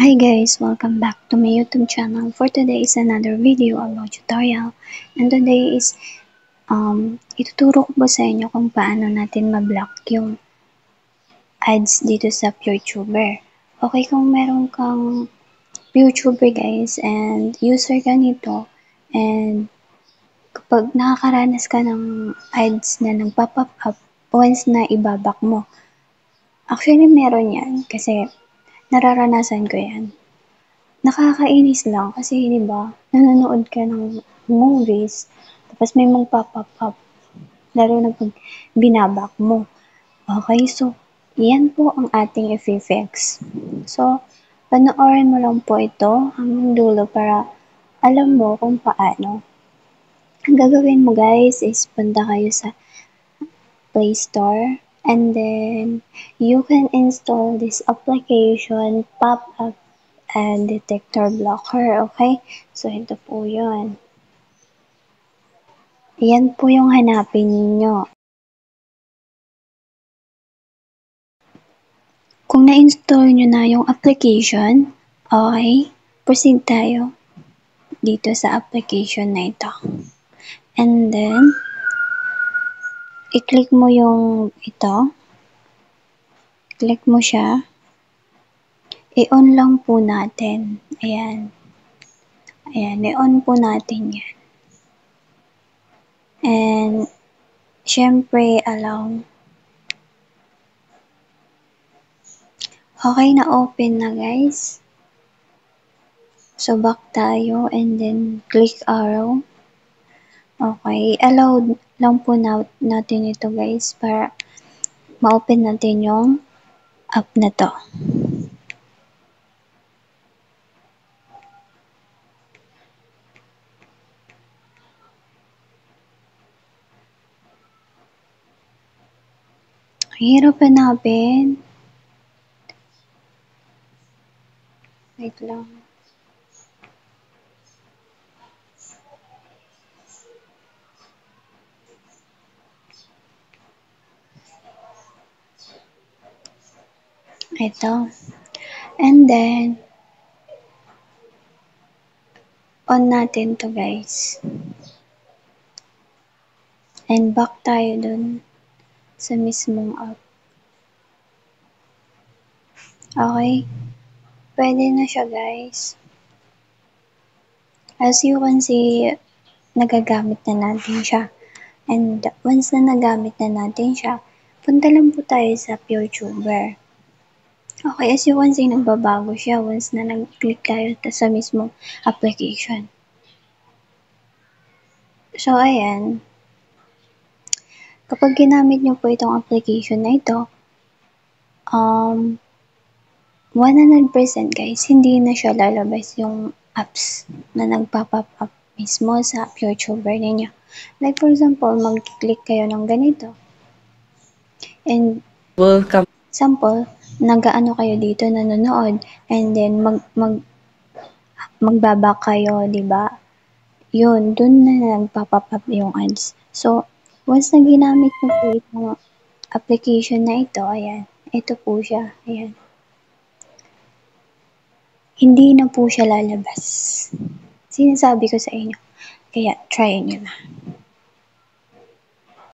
Hi guys, welcome back to my YouTube channel. For today is another video about tutorial. And today is ituturo ko po sa inyo kung paano natin ma-block yung ads dito sa PureTuber. Okay, kung meron kang PureTuber guys and user ka nito and kapag nakakaranas ka ng ads na nagpa-pop up once na ibabak mo. Actually meron yan kasi nararanasan ko yan. Nakakainis lang kasi 'di ba, nanonood ka ng movies tapos may magpa-pop up, lalo na 'pag binabak mo. Okay, so 'yan po ang ating ifi-fix. So, panoorin mo lang po ito hanggang dulo para alam mo kung paano. Ang gagawin mo guys is punta kayo sa Play Store and then you can install this application pop-up and detector blocker, okay? So, ito po yun. Yan po yung hanapin ninyo. Kung na-install nyo na yung application, okay, proceed tayo dito sa application na ito. And then, i-click mo yung ito. Click mo siya. I-on lang po natin. Ayan. Ayan, i-on po natin yan. And, syempre, allow. Okay, na-open na guys. So, back tayo and then click arrow. Okay, allowed lang po natin ito guys para ma-open natin yung app na to. Hirap hanapin. Wait lang. Ito. And then, on natin to guys. And back tayo dun sa mismong app. Okay? Pwede na siya guys. As you can see, nagagamit na natin siya. And once na nagamit na natin siya, punta lang po tayo sa PureTuber. Okay, as you can see, nagbabago siya once na nag-click tayo sa mismong application. So, ayan. Kapag ginamit nyo po itong application na ito, 100% guys, hindi na siya lalabas yung apps na nagpa-pop up mismo sa PureTuber ninyo. Like for example, mag-click kayo ng ganito. And Welcome. example, nag-aano kayo dito, nanonood, and then magbaba kayo, di ba? Yun, dun na nagpa-pop up yung ads. So, once na ginamit nyo po itong application na ito, ayan, ito po siya, ayan. Hindi na po siya lalabas. Sinasabi ko sa inyo. Kaya, try nyo na.